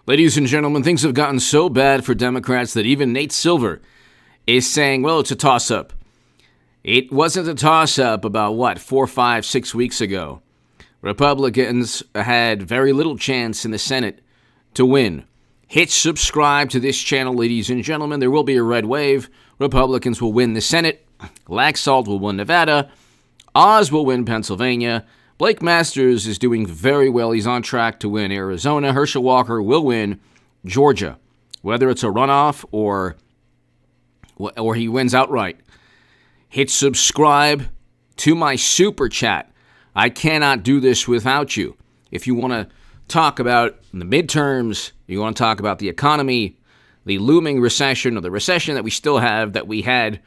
Ladies and gentlemen, things have gotten so bad for Democrats that even Nate Silver is saying, well, it's a toss-up. It wasn't a toss-up about, 4, 5, 6 weeks ago. Republicans had very little chance in the Senate to win. Hit subscribe to this channel, ladies and gentlemen. There will be a red wave. Republicans will win the Senate. Laxalt will win Nevada. Oz will win Pennsylvania. Blake Masters is doing very well. He's on track to win Arizona. Herschel Walker will win Georgia. Whether it's a runoff or he wins outright. Hit subscribe to my super chat. I cannot do this without you. If you want to talk about the midterms, you want to talk about the economy, the looming recession, or the recession that we still have, that we had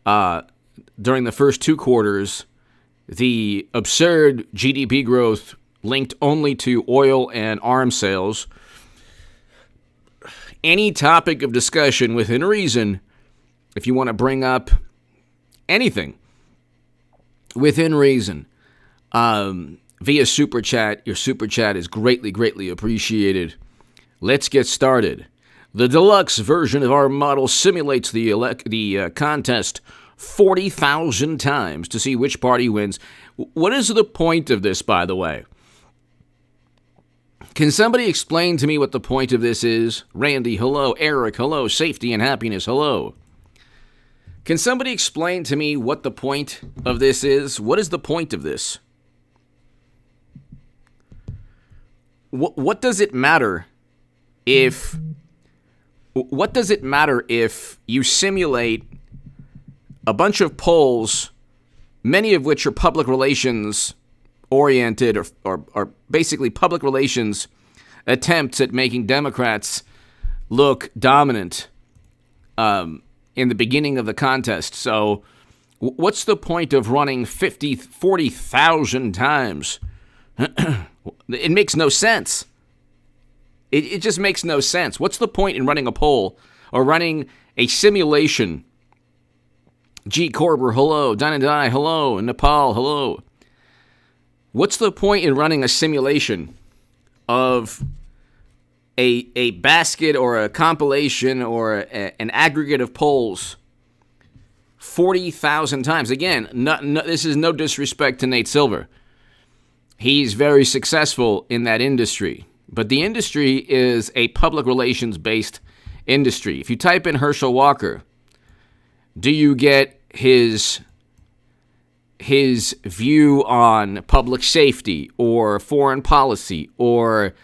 during the first 2 quarters, the absurd GDP growth linked only to oil and arms sales, any topic of discussion within reason, if you want to bring up anything within reason, via Super Chat, your Super Chat is greatly, greatly appreciated. Let's get started. The deluxe version of our model simulates the contest 40,000 times to see which party wins. What is the point of this, by the way? Can somebody explain to me what the point of this is? Randy, hello. Eric, hello. Safety and happiness, hello. Can somebody explain to me what the point of this is? What is the point of this? What does it matter if you simulate a bunch of polls, many of which are public relations oriented or basically public relations attempts at making Democrats look dominant in the beginning of the contest? So what's the point of running 40,000 times? It makes no sense. It just makes no sense. What's the point in running a poll or running a simulation? G. Corber, hello. Dynadai, hello. Nepal, hello. What's the point in running a simulation of a basket or a compilation or an aggregate of polls 40,000 times? Again, this is no disrespect to Nate Silver. He's very successful in that industry. But the industry is a public relations-based industry. If you type in Herschel Walker, do you get his view on public safety or foreign policy or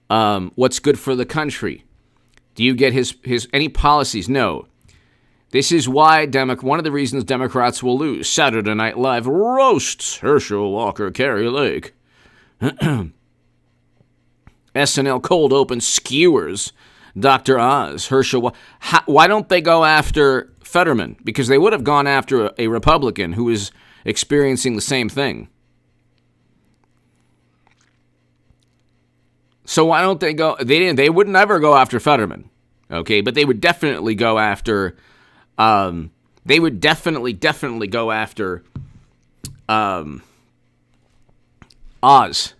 what's good for the country? Do you get his any policies? No. This is why one of the reasons Democrats will lose. Saturday Night Live roasts Herschel Walker, Carrie Lake. SNL cold open skewers Dr. Oz, Herschel. Why don't they go after Fetterman? Because they would have gone after a Republican who is experiencing the same thing. So why don't they go? They would never go after Fetterman, okay? But they would definitely go after. They would definitely go after Oz.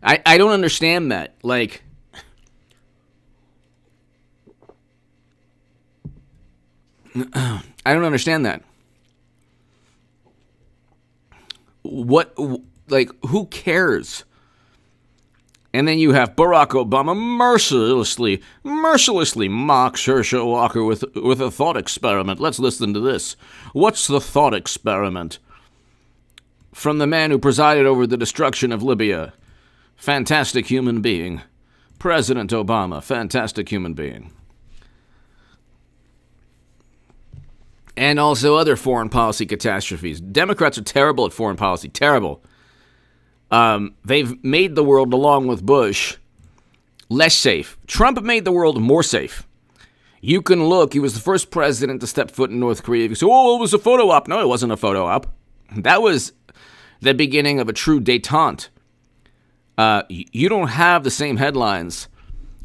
I don't understand that. Like, I don't understand that. Who cares? And then you have Barack Obama mercilessly mocks Herschel Walker with a thought experiment. Let's listen to this. What's the thought experiment? From the man who presided over the destruction of Libya. Fantastic human being. President Obama, fantastic human being. And also other foreign policy catastrophes. Democrats are terrible at foreign policy. Terrible. They've made the world, along with Bush, less safe. Trump made the world more safe. You can look. He was the first president to step foot in North Korea. You say, oh, it was a photo op. No, it wasn't a photo op. That was the beginning of a true détente. You don't have the same headlines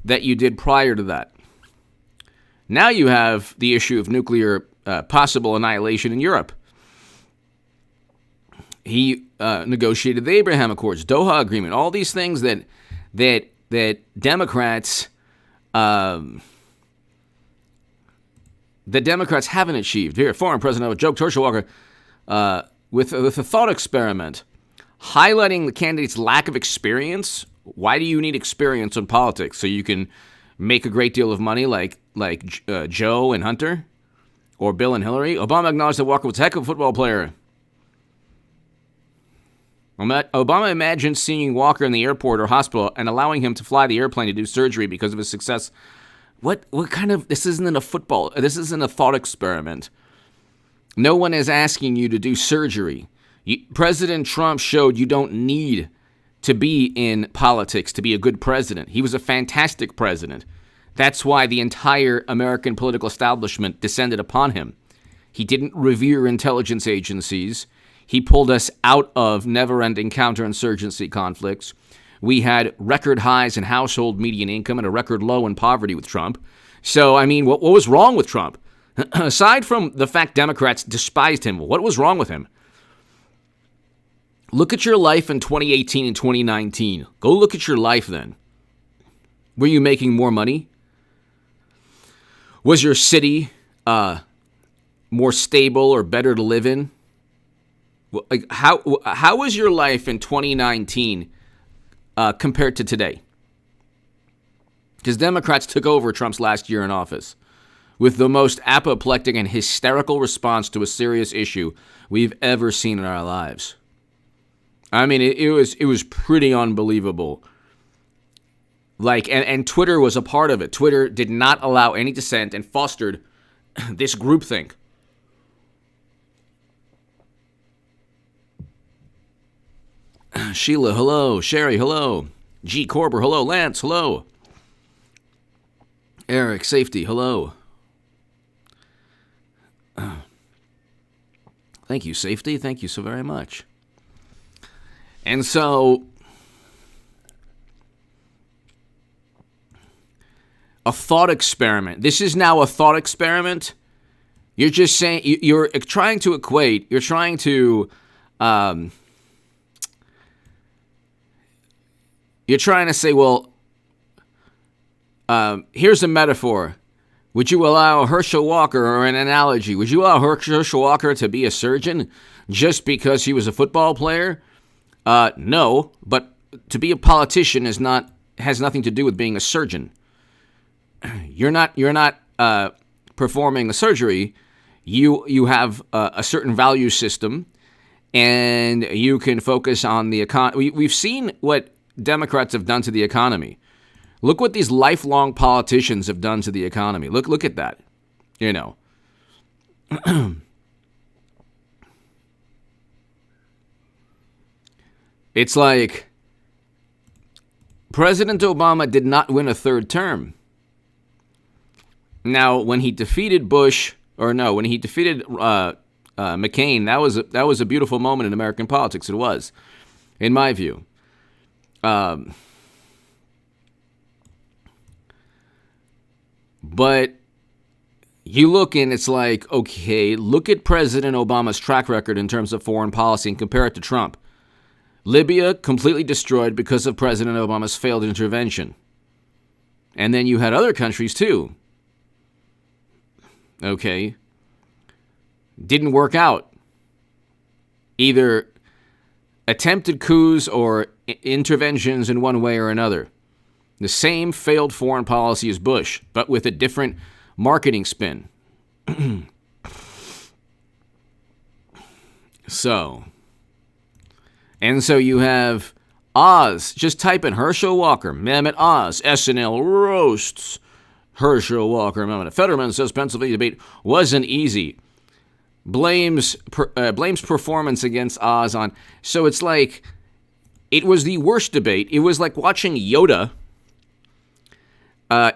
that you did prior to that. Now you have the issue of nuclear possible annihilation in Europe. He negotiated the Abraham Accords, Doha Agreement, all these things that Democrats the Democrats haven't achieved. Here, former President joked Herschel Walker with a thought experiment, highlighting the candidate's lack of experience. Why do you need experience in politics? So you can make a great deal of money like Joe and Hunter or Bill and Hillary? Obama acknowledged that Walker was a heck of a football player. Obama imagined seeing Walker in the airport or hospital and allowing him to fly the airplane to do surgery because of his success. What kind of, this isn't a thought experiment. No one is asking you to do surgery. President Trump showed you don't need to be in politics to be a good president. He was a fantastic president. That's why the entire American political establishment descended upon him. He didn't revere intelligence agencies. He pulled us out of never-ending counterinsurgency conflicts. We had record highs in household median income and a record low in poverty with Trump. So, I mean, what was wrong with Trump? Aside from the fact Democrats despised him, what was wrong with him? Look at your life in 2018 and 2019. Go look at your life then. Were you making more money? Was your city more stable or better to live in? Like how was your life in 2019 compared to today? Because Democrats took over Trump's last year in office with the most apoplectic and hysterical response to a serious issue we've ever seen in our lives. I mean, it was pretty unbelievable. Like, and Twitter was a part of it. Twitter did not allow any dissent and fostered this groupthink. Sheila, hello. Sherry, hello. G. Corber, hello. Lance, hello. Eric, safety, hello. Thank you, safety. Thank you so very much. And so, a thought experiment. This is now a thought experiment. You're just saying, you're trying to equate, you're trying to, you're trying to say, well, here's a metaphor. Would you allow Herschel Walker, or an analogy, would you allow Herschel Walker to be a surgeon just because he was a football player? No, but to be a politician has nothing to do with being a surgeon. You're not performing a surgery. You have a certain value system, and you can focus on the economy. We've seen what Democrats have done to the economy. Look what these lifelong politicians have done to the economy. Look at that. You know. It's like President Obama did not win a third term. Now, when he defeated when he defeated McCain, that was a beautiful moment in American politics. It was, in my view. But you look and it's like, okay, look at President Obama's track record in terms of foreign policy and compare it to Trump. Libya completely destroyed because of President Obama's failed intervention. And then you had other countries too. Okay. Didn't work out. Either attempted coups or interventions in one way or another. The same failed foreign policy as Bush, but with a different marketing spin. So you have Oz. Just type in Herschel Walker, Mehmet Oz, SNL roasts Herschel Walker. Mehmet Fetterman says Pennsylvania debate wasn't easy. Blames performance against Oz on. So it's like, it was the worst debate. It was like watching Yoda.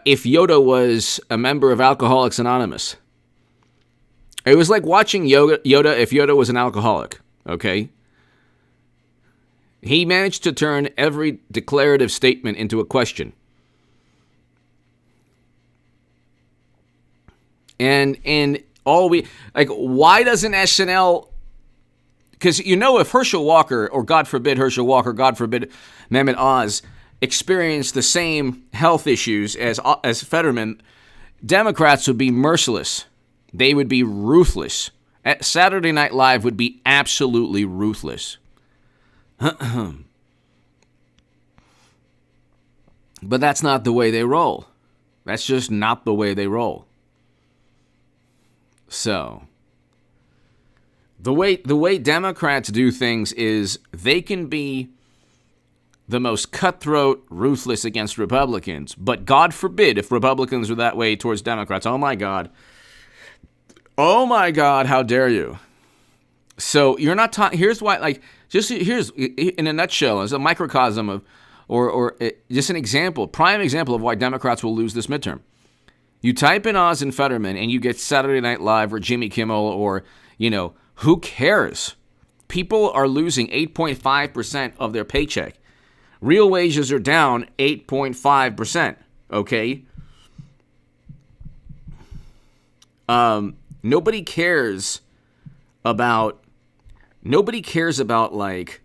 If Yoda was a member of Alcoholics Anonymous. It was like watching Yoda if Yoda was an alcoholic, okay? He managed to turn every declarative statement into a question. And why doesn't SNL, because if Herschel Walker, or God forbid Herschel Walker, God forbid Mehmet Oz, experienced the same health issues as Fetterman, Democrats would be merciless. They would be ruthless. Saturday Night Live would be absolutely ruthless. But that's not the way they roll. That's just not the way they roll. So, the way Democrats do things is they can be the most cutthroat, ruthless against Republicans. But God forbid if Republicans are that way towards Democrats. Oh my God. Oh my God, how dare you? So you're not here's why, like, here's in a nutshell, as a microcosm of, or just an example, prime example of why Democrats will lose this midterm. You type in Oz and Fetterman and you get Saturday Night Live or Jimmy Kimmel or, who cares? People are losing 8.5% of their paycheck. Real wages are down 8.5%, okay? Nobody cares about like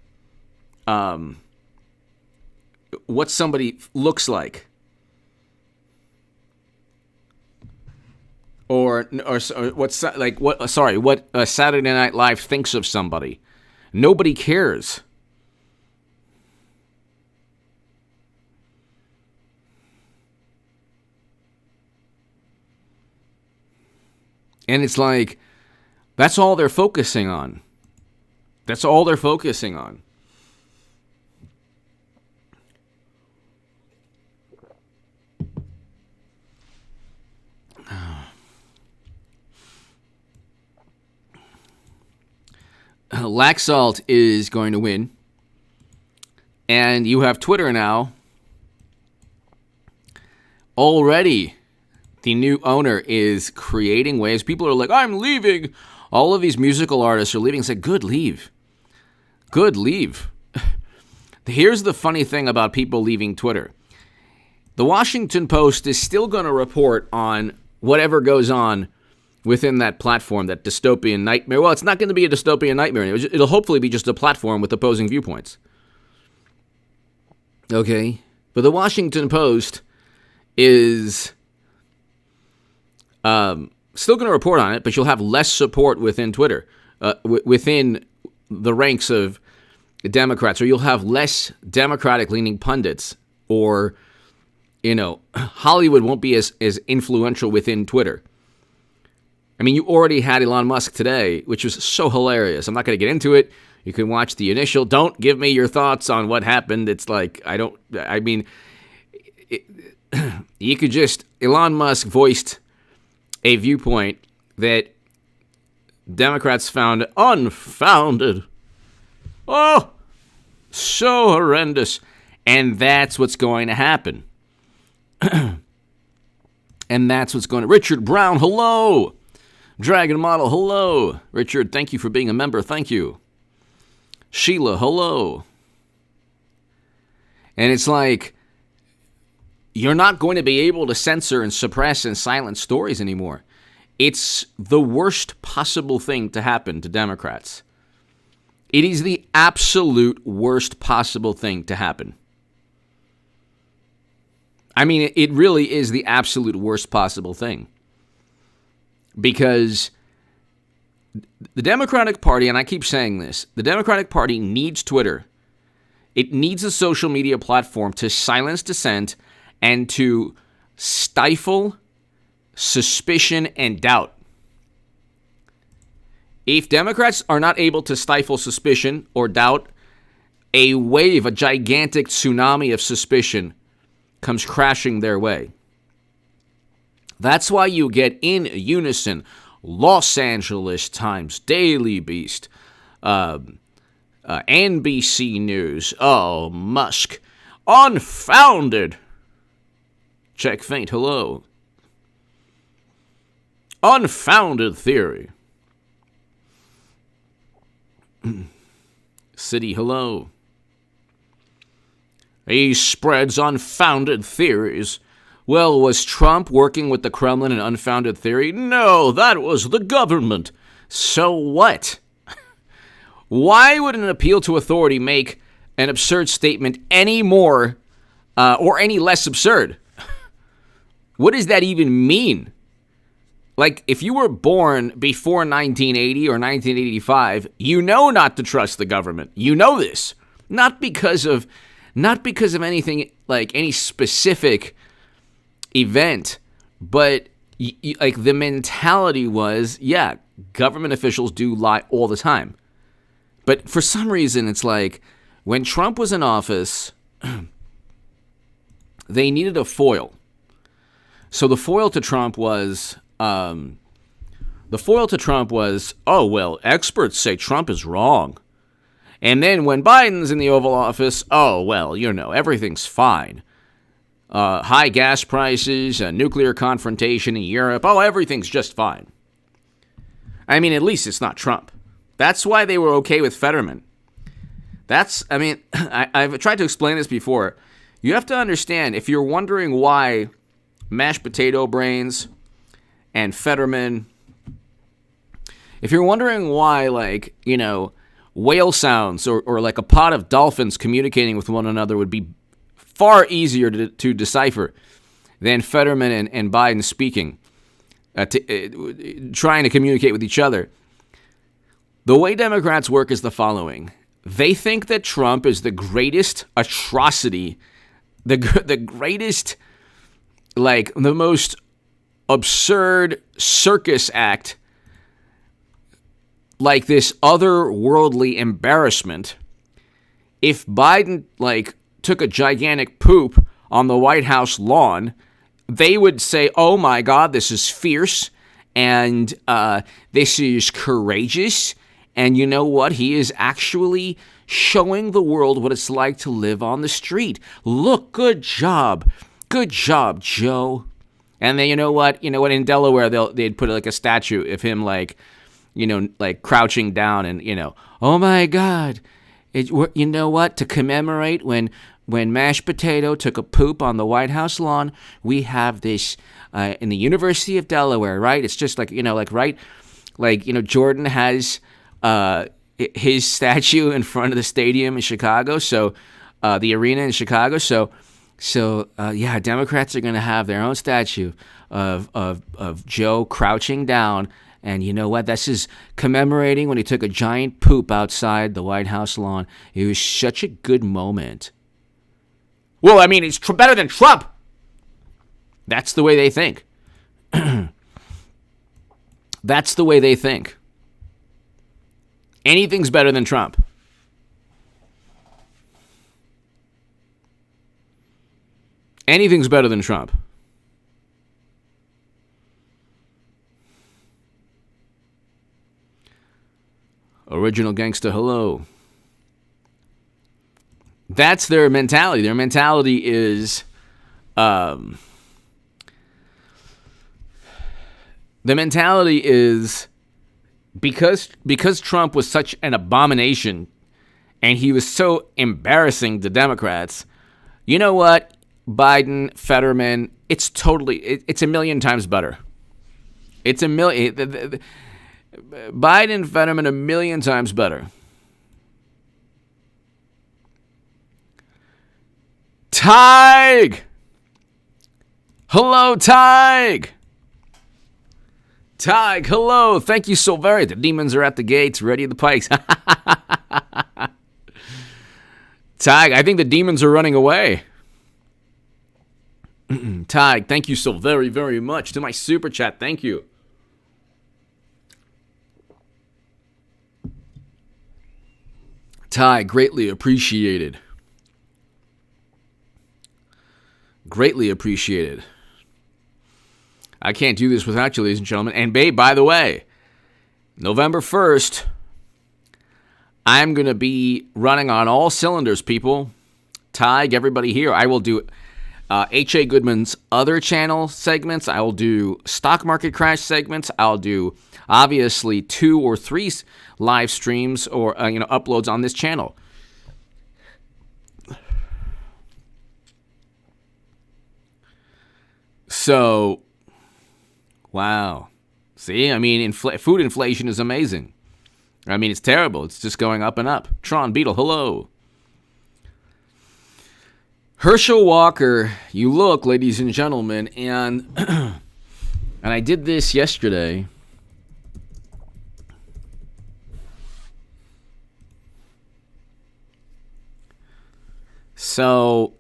what somebody looks like, or what Saturday Night Live thinks of somebody. Nobody cares. And it's like, that's all they're focusing on. That's all they're focusing on. Laxalt is going to win. And you have Twitter now. Already, the new owner is creating ways. People are like, I'm leaving. All of these musical artists are leaving. It's like, good, leave. Good, leave. Here's the funny thing about people leaving Twitter. The Washington Post is still going to report on whatever goes on within that platform, that dystopian nightmare. Well, it's not going to be a dystopian nightmare. It'll hopefully be just a platform with opposing viewpoints. Okay? But the Washington Post is still going to report on it, but you'll have less support within Twitter, within the ranks of Democrats, or you'll have less Democratic-leaning pundits, or, Hollywood won't be as influential within Twitter. I mean, you already had Elon Musk today, which was so hilarious. I'm not going to get into it. You can watch the initial. Don't give me your thoughts on what happened. It's like, you could just, Elon Musk voiced a viewpoint that Democrats found unfounded. Oh, so horrendous. And that's what's going to happen. And that's what's going to... Richard Brown, hello. Dragon Model, hello. Richard, thank you for being a member. Thank you. Sheila, hello. And it's like, you're not going to be able to censor and suppress and silence stories anymore. It's the worst possible thing to happen to Democrats. It is the absolute worst possible thing to happen. I mean, it really is the absolute worst possible thing. Because the Democratic Party, and I keep saying this, the Democratic Party needs Twitter. It needs a social media platform to silence dissent and to stifle suspicion and doubt. If Democrats are not able to stifle suspicion or doubt, a wave, a gigantic tsunami of suspicion comes crashing their way. That's why you get in unison Los Angeles Times, Daily Beast, NBC News, oh, Musk, unfounded. Check faint, hello. Unfounded theory. City, hello. He spreads unfounded theories. Well, was Trump working with the Kremlin in unfounded theory? No, that was the government. So what? Why would an appeal to authority make an absurd statement any more or any less absurd. What does that even mean? Like, if you were born before 1980 or 1985, you know not to trust the government. You know this. Not because of anything, like any specific event, but like the mentality was, yeah, government officials do lie all the time. But for some reason, it's like when Trump was in office, they needed a foil. So the foil to Trump was, oh, well, experts say Trump is wrong. And then when Biden's in the Oval Office, oh, well, everything's fine. High gas prices, nuclear confrontation in Europe, oh, everything's just fine. I mean, at least it's not Trump. That's why they were okay with Fetterman. I've tried to explain this before. You have to understand, if you're wondering why mashed potato brains and Fetterman, if you're wondering why, like, whale sounds or like a pod of dolphins communicating with one another would be far easier to decipher than Fetterman and Biden speaking, trying to communicate with each other. The way Democrats work is the following. They think that Trump is the greatest atrocity, the greatest, like, the most absurd circus act, like this otherworldly embarrassment. If Biden, like, took a gigantic poop on the White House lawn, they would say, oh my God, this is fierce, and this is courageous, and you know what? He is actually showing the world what it's like to live on the street. Look, good job, Joe. And then you know what? In Delaware, they'd put like a statue of him, like, like crouching down, and oh my God, you know what? To commemorate when Mashed Potato took a poop on the White House lawn, we have this in the University of Delaware, right? It's just like, right? Like, Jordan has his statue in front of the stadium in Chicago, so the arena in Chicago. So yeah, Democrats are going to have their own statue of Joe crouching down. And you know what? This is commemorating when he took a giant poop outside the White House lawn. It was such a good moment. Well, I mean, it's better than Trump. That's the way they think. That's the way they think. Anything's better than Trump. Anything's better than Trump. Original Gangsta, hello. That's their mentality. Their mentality is, because Trump was such an abomination and he was so embarrassing to Democrats, you know what? Biden, Fetterman, it's a million times better. It's a million. Biden, Fetterman, a million times better. Tig! Hello, Tig! Tig, hello. Thank you so very. The demons are at the gates, ready at the pikes. Tig, I think the demons are running away. Tig, thank you so very, very much. To my super chat, thank you. Ty, greatly appreciated. Greatly appreciated. I can't do this without you, ladies and gentlemen. And babe, by the way, November 1st, I'm going to be running on all cylinders, people. Tig, everybody here. I will do H.A. Goodman's other channel segments. I will do stock market crash segments. I'll do, obviously, 2 or 3 live streams or uploads on this channel. So, wow. See, I mean, food inflation is amazing. I mean, it's terrible. It's just going up and up. Tron Beetle, hello. Herschel Walker, you look, ladies and gentlemen, and and I did this yesterday. So,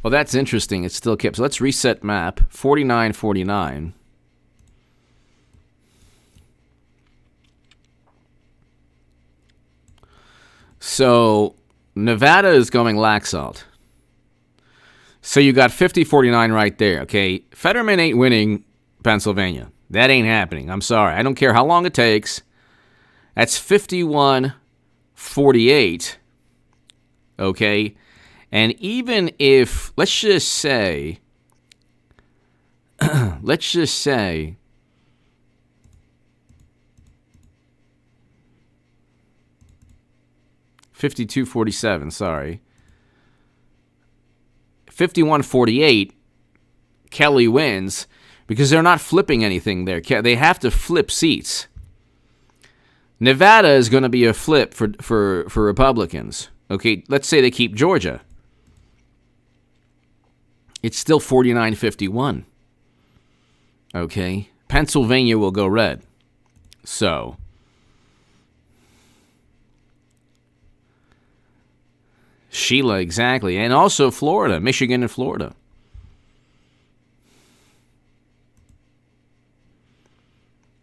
well, that's interesting. It's still kept. So let's reset map. 4949. So Nevada is going Laxalt. So you got 50-49 right there, okay? Fetterman ain't winning Pennsylvania. That ain't happening. I'm sorry. I don't care how long it takes. That's 51-48, okay? And even if, let's just say, 52-47, sorry. 51-48, Kelly wins because they're not flipping anything there. They have to flip seats. Nevada is going to be a flip for Republicans. Okay, let's say they keep Georgia. It's still 49-51. Okay, Pennsylvania will go red. So Sheila, exactly. And also Florida, Michigan and Florida.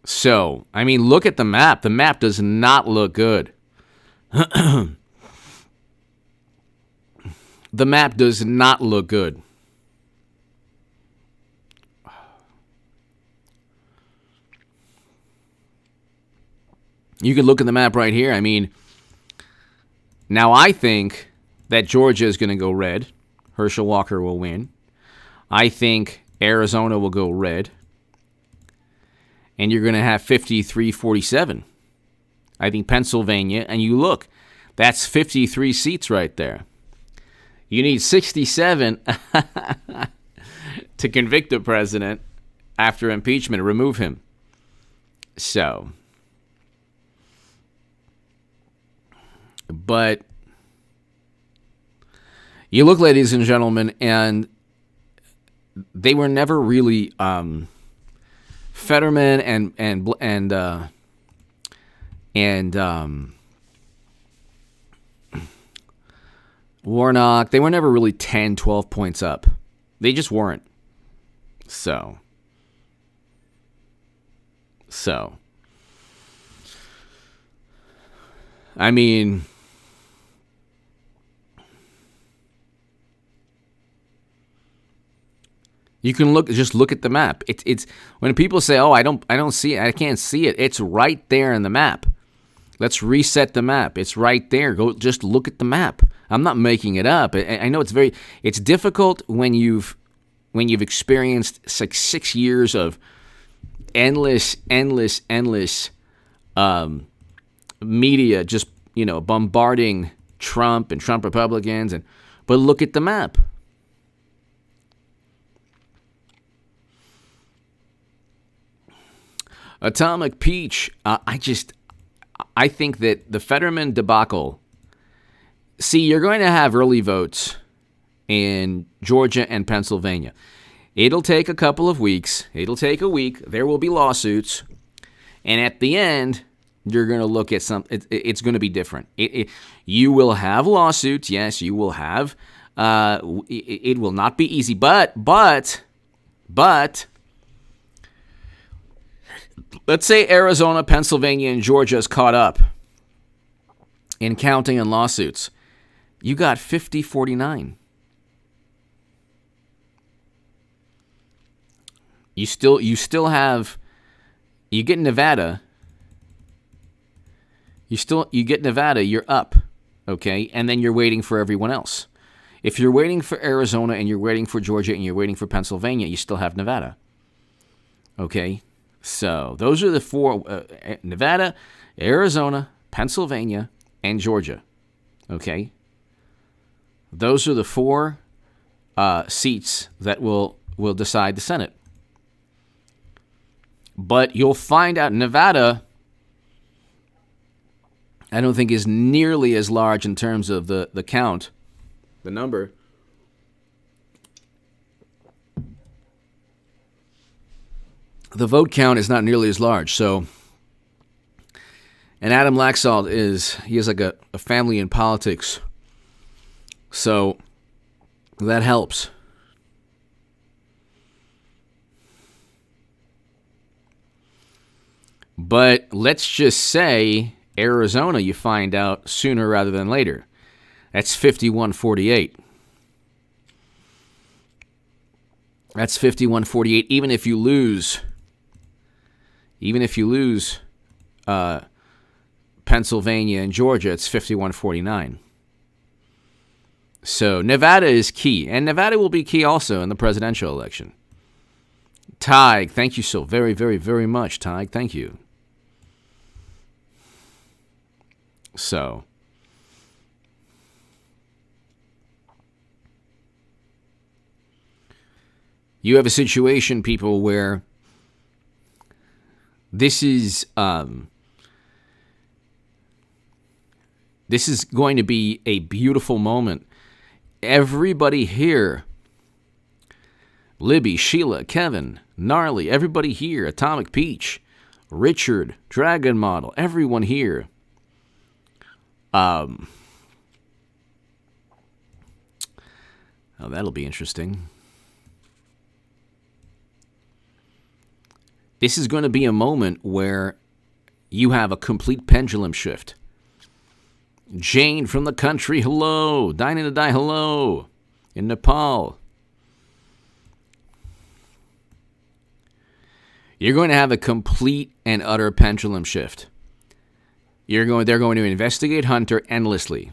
So, I mean, look at the map. The map does not look good. The map does not look good. You can look at the map right here. I mean, now I think that Georgia is going to go red. Herschel Walker will win. I think Arizona will go red. And you're going to have 53-47. I think Pennsylvania, and you look, that's 53 seats right there. You need 67 to convict the president after impeachment, remove him. So, but you look, ladies and gentlemen, and they were never really Fetterman and Warnock. They were never really 10, 12 points up. They just weren't. So, I mean, you can just look at the map. It's when people say, "Oh, I don't see it. I can't see it." It's right there in the map. Let's reset the map. It's right there. Go just look at the map. I'm not making it up. I know it's difficult when you've experienced 6 years of endless media just, bombarding Trump and Trump Republicans, but look at the map. Atomic Peach, I think that the Fetterman debacle, you're going to have early votes in Georgia and Pennsylvania. It'll take a couple of weeks. It'll take a week. There will be lawsuits. And at the end, you're going to look at it's going to be different. You will have lawsuits. Yes, you will have. It will not be easy. But, let's say Arizona, Pennsylvania, and Georgia is caught up in counting and lawsuits. You got 50-49. You still have, you get Nevada. You get Nevada, you're up, okay? And then you're waiting for everyone else. If you're waiting for Arizona and you're waiting for Georgia and you're waiting for Pennsylvania, you still have Nevada, okay? So those are the four, Nevada, Arizona, Pennsylvania, and Georgia, okay? Those are the four seats that will decide the Senate. But you'll find out Nevada, I don't think is nearly as large in terms of the count, the number. The vote count is not nearly as large. So, and Adam Laxalt he has like a family in politics. So that helps. But let's just say Arizona, you find out sooner rather than later. That's 51-48. That's 51-48. Even if you lose Pennsylvania and Georgia, it's 51-49. So Nevada is key, and Nevada will be key also in the presidential election. Tig, thank you so very, very, very much, Tig. Thank you. So, you have a situation, people, where this is going to be a beautiful moment. Everybody here, Libby, Sheila, Kevin, Gnarly, everybody here, Atomic Peach, Richard, Dragon Model, everyone here. Oh, that'll be interesting. This is going to be a moment where you have a complete pendulum shift. Jane from the country, hello. Dining to Die, hello. In Nepal. You're going to have a complete and utter pendulum shift. They're going to investigate Hunter endlessly.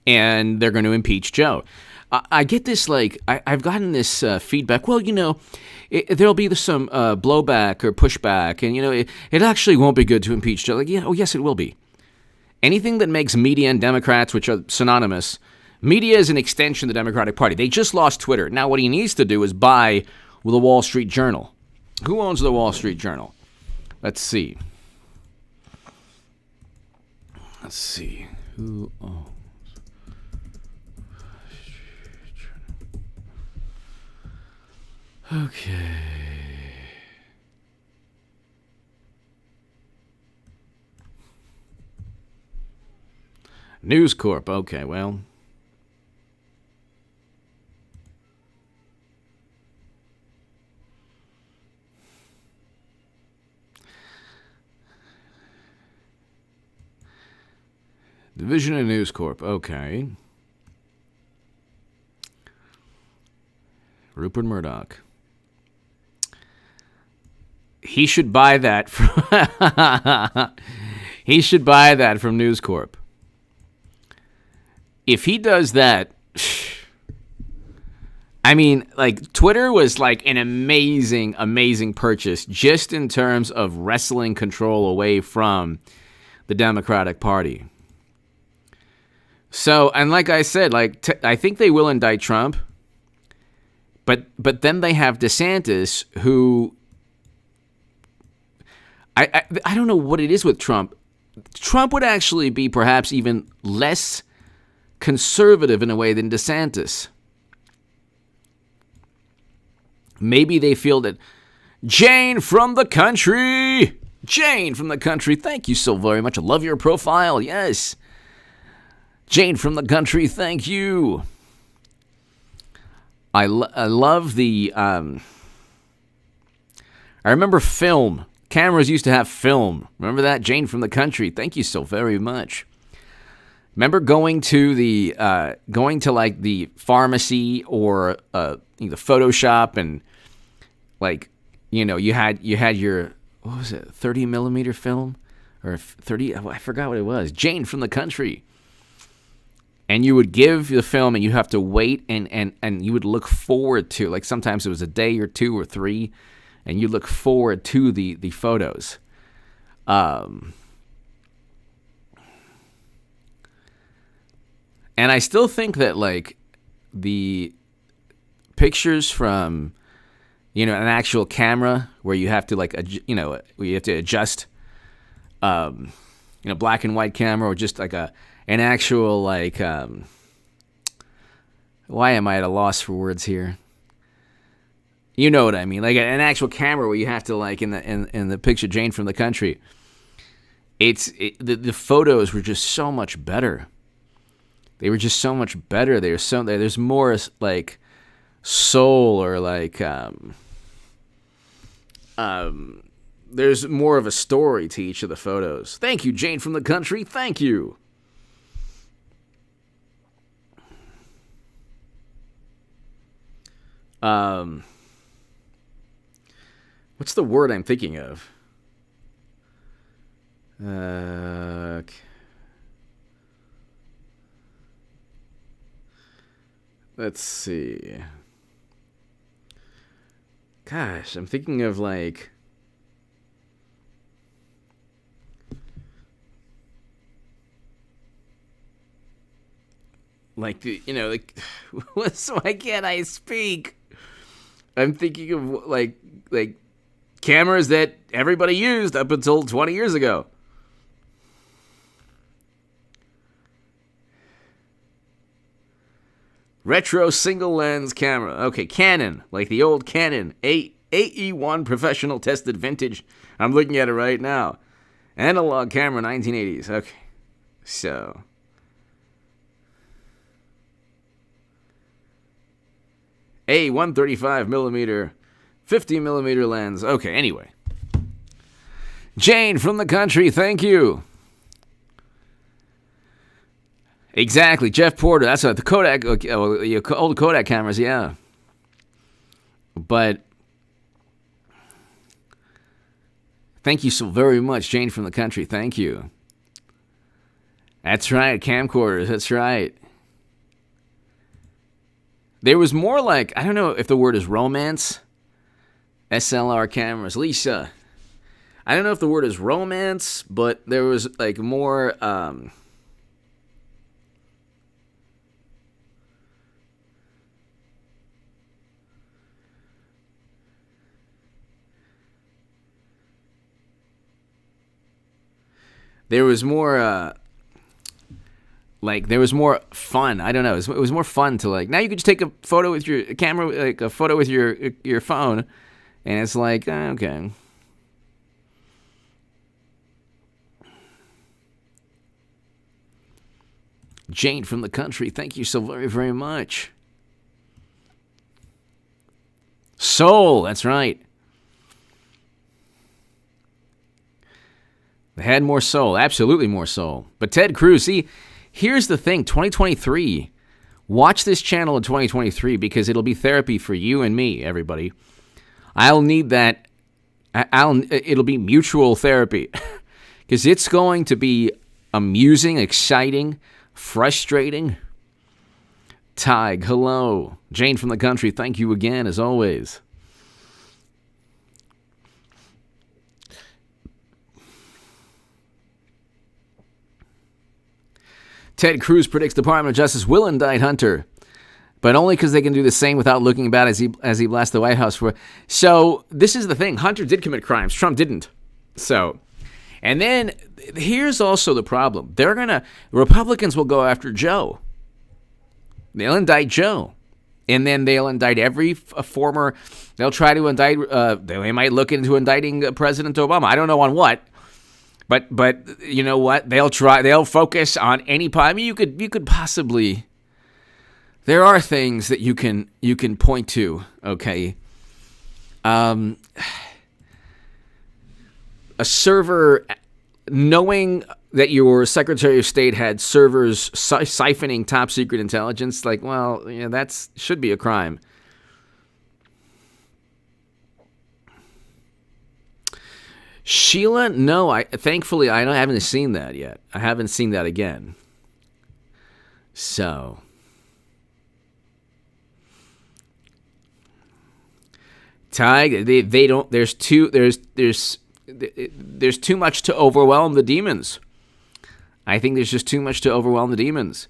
And they're going to impeach Joe. I get this, I've gotten this feedback. Well, there'll be some blowback or pushback, and, it actually won't be good to impeach Joe. Yes, it will be. Anything that makes media and Democrats, which are synonymous, media is an extension of the Democratic Party. They just lost Twitter. Now, what he needs to do is buy the Wall Street Journal. Who owns the Wall Street Journal? Let's see. Who owns? Okay. News Corp. Okay, well. Division of News Corp. Okay. Rupert Murdoch. He should buy that from News Corp. If he does that, Twitter was an amazing, amazing purchase just in terms of wrestling control away from the Democratic Party. So, and like I said, I think they will indict Trump, but then they have DeSantis, who I don't know what it is with Trump. Trump would actually be perhaps even less conservative in a way than DeSantis. Maybe they feel that Jane from the country, thank you so very much. I love your profile. Yes. Jane from the country, thank you. I love the, I remember film. Cameras used to have film. Remember that? Jane from the country, thank you so very much. Remember going to the pharmacy or the Photoshop and you had your, what was it, 30 millimeter film or 30, I forgot what it was. Jane from the country. And you would give the film and you have to wait and you would look forward to, sometimes it was a day or two or three, and you look forward to the photos. And I still think that the pictures from an actual camera where you have to where you have to adjust, black and white camera, or just like an actual why am I at a loss for words here? You know what I mean, like an actual camera where you have to in the picture Jane from the Country. The photos were just so much better. They were just so much better. There's more like soul, or there's more of a story to each of the photos. Thank you, Jane from the Country. Thank you. What's the word I'm thinking of? Let's see. Gosh, I'm thinking of what's why can't I speak? I'm thinking of like cameras that everybody used up until 20 years ago. Retro single lens camera. Okay, Canon, like the old Canon AE1 professional tested vintage. I'm looking at it right now. Analog camera, 1980s. Okay, so a 135 millimeter, 50 millimeter lens. Okay, anyway. Jane from the Country, thank you. Exactly, Jeff Porter. That's the Kodak, old Kodak cameras, yeah. But thank you so very much, Jane from the Country. Thank you. That's right, camcorders. That's right. There was more I don't know if the word is romance. SLR cameras. Lisa. I don't know if the word is romance, but there was more... There was more, there was more fun. I don't know. It was more fun to now you could just take a photo with your camera, a photo with your phone, and it's okay. Jane from the Country, thank you so very, very much. Soul, that's right. They had more soul, absolutely more soul. But Ted Cruz, see, here's the thing, 2023, watch this channel in 2023 because it'll be therapy for you and me, everybody. I'll need that. It'll be mutual therapy because it's going to be amusing, exciting, frustrating. Tig, hello. Jane from the Country, thank you again, as always. Ted Cruz predicts Department of Justice will indict Hunter, but only because they can do the same without looking bad as he blasts the White House for. So this is the thing: Hunter did commit crimes, Trump didn't. So, and then here's also the problem: Republicans will go after Joe. They'll indict Joe, and then they'll indict every former. They'll try to indict. They might look into indicting President Obama. I don't know on what. But you know what? They'll focus on any. I mean, you could possibly. There are things that you can point to. Okay. A server, knowing that your Secretary of State had servers siphoning top secret intelligence, that should be a crime. Sheila, no, thankfully I haven't seen that yet. I haven't seen that again. So, Tig, they don't. There's too much to overwhelm the demons. I think there's just too much to overwhelm the demons.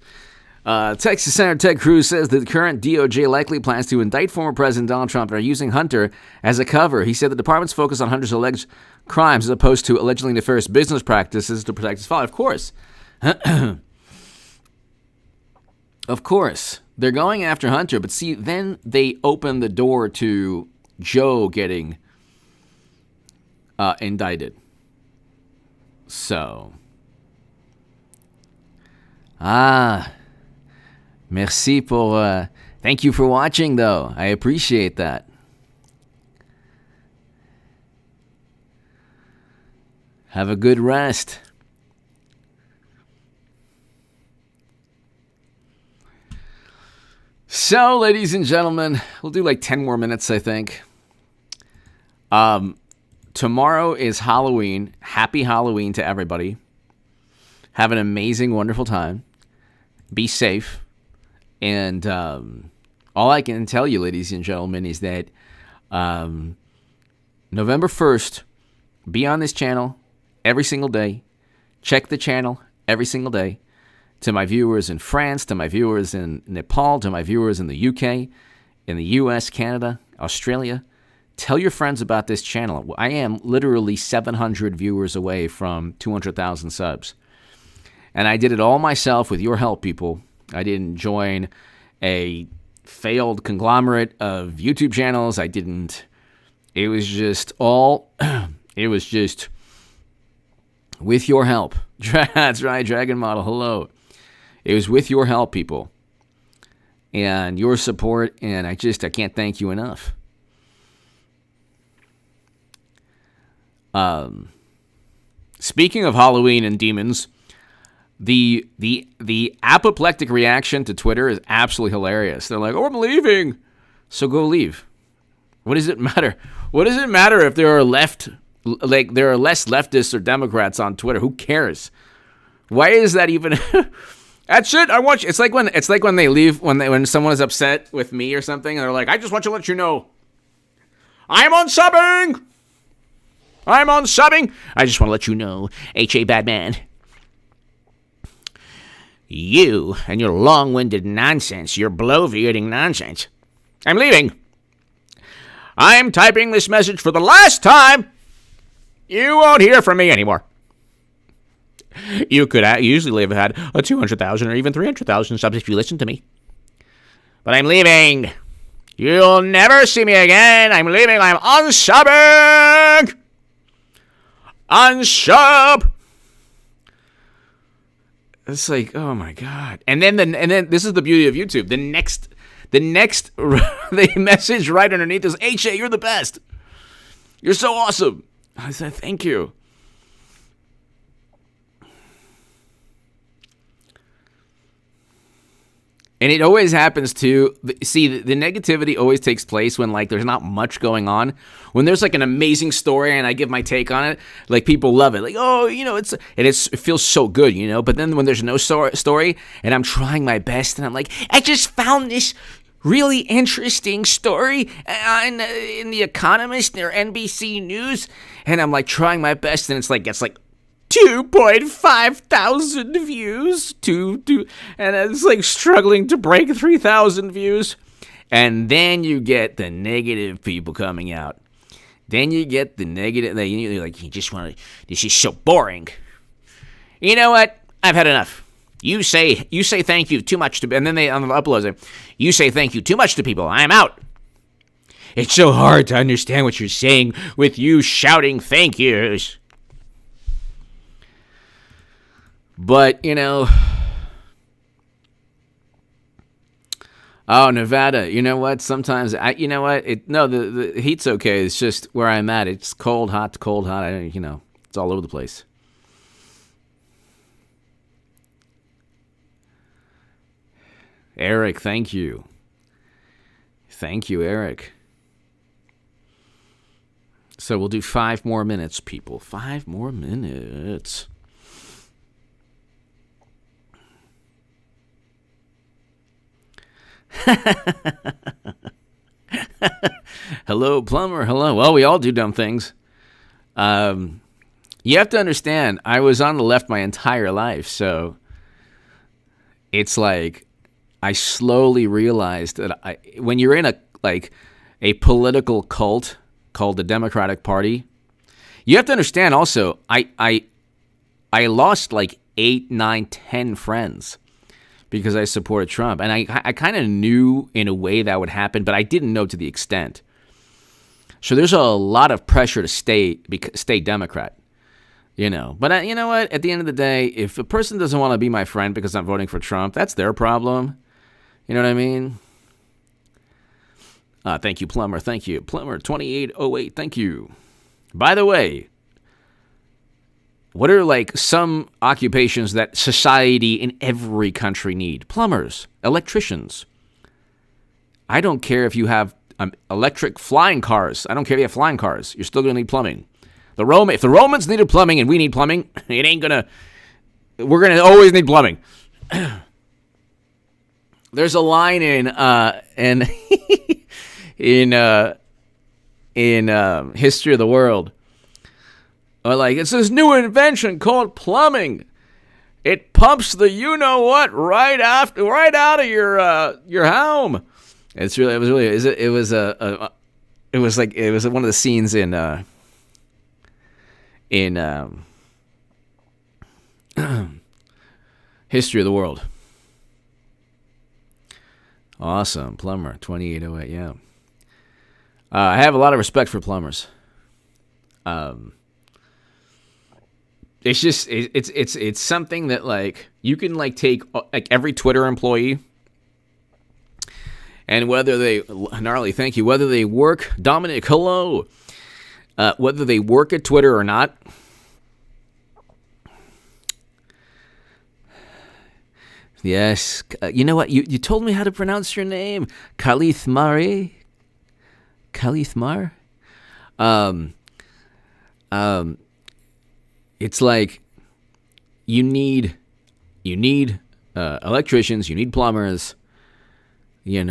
Texas Senator Ted Cruz says that the current DOJ likely plans to indict former President Donald Trump and are using Hunter as a cover. He said the department's focus on Hunter's alleged crimes as opposed to allegedly nefarious business practices to protect his father. Of course. Of course. They're going after Hunter, but see, then they open the door to Joe getting indicted. So. Merci pour... thank you for watching, though. I appreciate that. Have a good rest. So, ladies and gentlemen, we'll do like 10 more minutes, I think. Tomorrow is Halloween. Happy Halloween to everybody. Have an amazing, wonderful time. Be safe. And all I can tell you, ladies and gentlemen, is that November 1st, be on this channel every single day. Check the channel every single day. To my viewers in France, to my viewers in Nepal, to my viewers in the UK, in the US, Canada, Australia, tell your friends about this channel. I am literally 700 viewers away from 200,000 subs. And I did it all myself with your help, people. I didn't join a failed conglomerate of YouTube channels. I didn't. It was just all, it was just with your help. That's right, Dragon Model, hello. It was with your help, people, and your support, and I can't thank you enough. Speaking of Halloween and demons, the apoplectic reaction to Twitter is absolutely hilarious. They're like, "Oh, I'm leaving," so go leave. What does it matter? What does it matter if there are less leftists or Democrats on Twitter? Who cares? Why is that even? That's it. I want you. It's like when they leave when someone is upset with me or something, and they're like, "I just want to let you know, I'm unsubbing. I'm unsubbing. I just want to let you know, H.A. Badman, you and your long-winded nonsense, your bloviating nonsense. I'm leaving. I'm typing this message for the last time. You won't hear from me anymore." You could usually have had a 200,000 or even 300,000 subs if you listened to me. But I'm leaving. You'll never see me again. I'm leaving. I'm unsubbing. Unsub. It's like, oh my God. And then this is the beauty of YouTube. The next the message right underneath is, "H.A., you're the best. You're so awesome." I said, thank you. And it always happens to, see, the negativity always takes place when, like, there's not much going on. When there's, like, an amazing story and I give my take on it, like, people love it. Like, oh, you know, it feels so good, you know. But then when there's no story and I'm trying my best and I'm like, I just found this really interesting story in The Economist or NBC News, and I'm, like, trying my best, and it's like 2.5 thousand views, and it's like struggling to break 3,000 views. And then you get the negative people coming out. Then you get the negative, you're like, this is so boring. You know what? I've had enough. You say thank you too much to, and then they on the uploads it, you say thank you too much to people. I'm out. It's so hard to understand what you're saying with you shouting thank yous. But, you know, oh, Nevada, you know what? Sometimes, the heat's okay. It's just where I'm at. It's cold, hot, cold, hot. It's all over the place. Eric, thank you. Thank you, Eric. So we'll do 5 more minutes, people. 5 more minutes. Hello, plumber. Hello. Well, we all do dumb things. You have to understand, I was on the left my entire life, so it's like I slowly realized that when you're in a political cult called the Democratic Party, you have to understand also, I lost like 8, 9, 10 friends because I supported Trump. And I kind of knew in a way that would happen, but I didn't know to the extent. So there's a lot of pressure to stay Democrat, But you know what? At the end of the day, if a person doesn't want to be my friend because I'm voting for Trump, that's their problem. You know what I mean? Thank you, Plumber. Thank you. Plumber 2808. Thank you. By the way, what are like some occupations that society in every country need? Plumbers, electricians. I don't care if you have electric flying cars. I don't care if you have flying cars. You're still going to need plumbing. If the Romans needed plumbing and we need plumbing, we're going to always need plumbing. There's a line in History of the World. It's this new invention called plumbing. It pumps the you-know-what right out of your home. It was one of the scenes in History of the World. Awesome. Plumber 2808, yeah. I have a lot of respect for plumbers. It's just it's something that like you can like take like every Twitter employee, and whether they gnarly, thank you, whether they work, Dominic, hello, whether they work at Twitter or not. Yes, you know what? You told me how to pronounce your name, Khalith Mari. Khalith Mar. It's like you need electricians, you need plumbers, you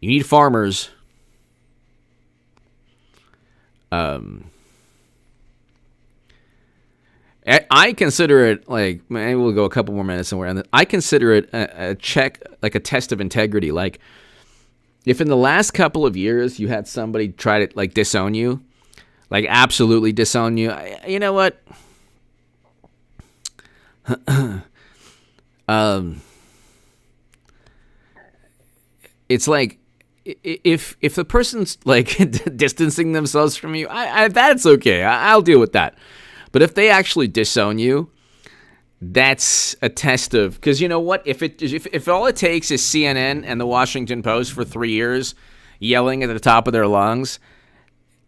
need farmers. I consider it like, maybe we'll go a couple more minutes somewhere, and I consider it a check, like a test of integrity. Like, if in the last couple of years you had somebody try to like disown you, like absolutely disown you, you know what? It's like if the person's like distancing themselves from you, that's okay. I'll deal with that. But if they actually disown you, that's a test of, because you know what? If all it takes is CNN and the Washington Post for 3 years yelling at the top of their lungs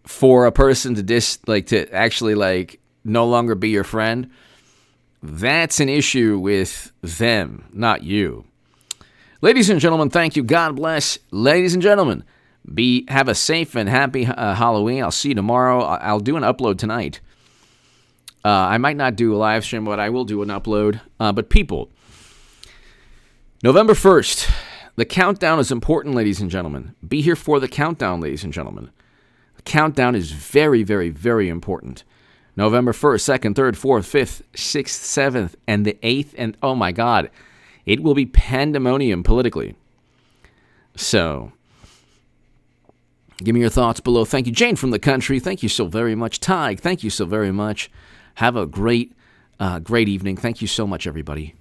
for a person to actually no longer be your friend, that's an issue with them, not you. Ladies and gentlemen, thank you. God bless. Ladies and gentlemen, have a safe and happy Halloween. I'll see you tomorrow. I'll do an upload tonight. I might not do a live stream, but I will do an upload. But people, November 1st, the countdown is important, ladies and gentlemen. Be here for the countdown, ladies and gentlemen. The countdown is very, very, very important. November 1st, 2nd, 3rd, 4th, 5th, 6th, 7th, and the 8th. And oh my God, it will be pandemonium politically. So, give me your thoughts below. Thank you, Jane from the country. Thank you so very much. Tig, thank you so very much. Have a great evening. Thank you so much, everybody.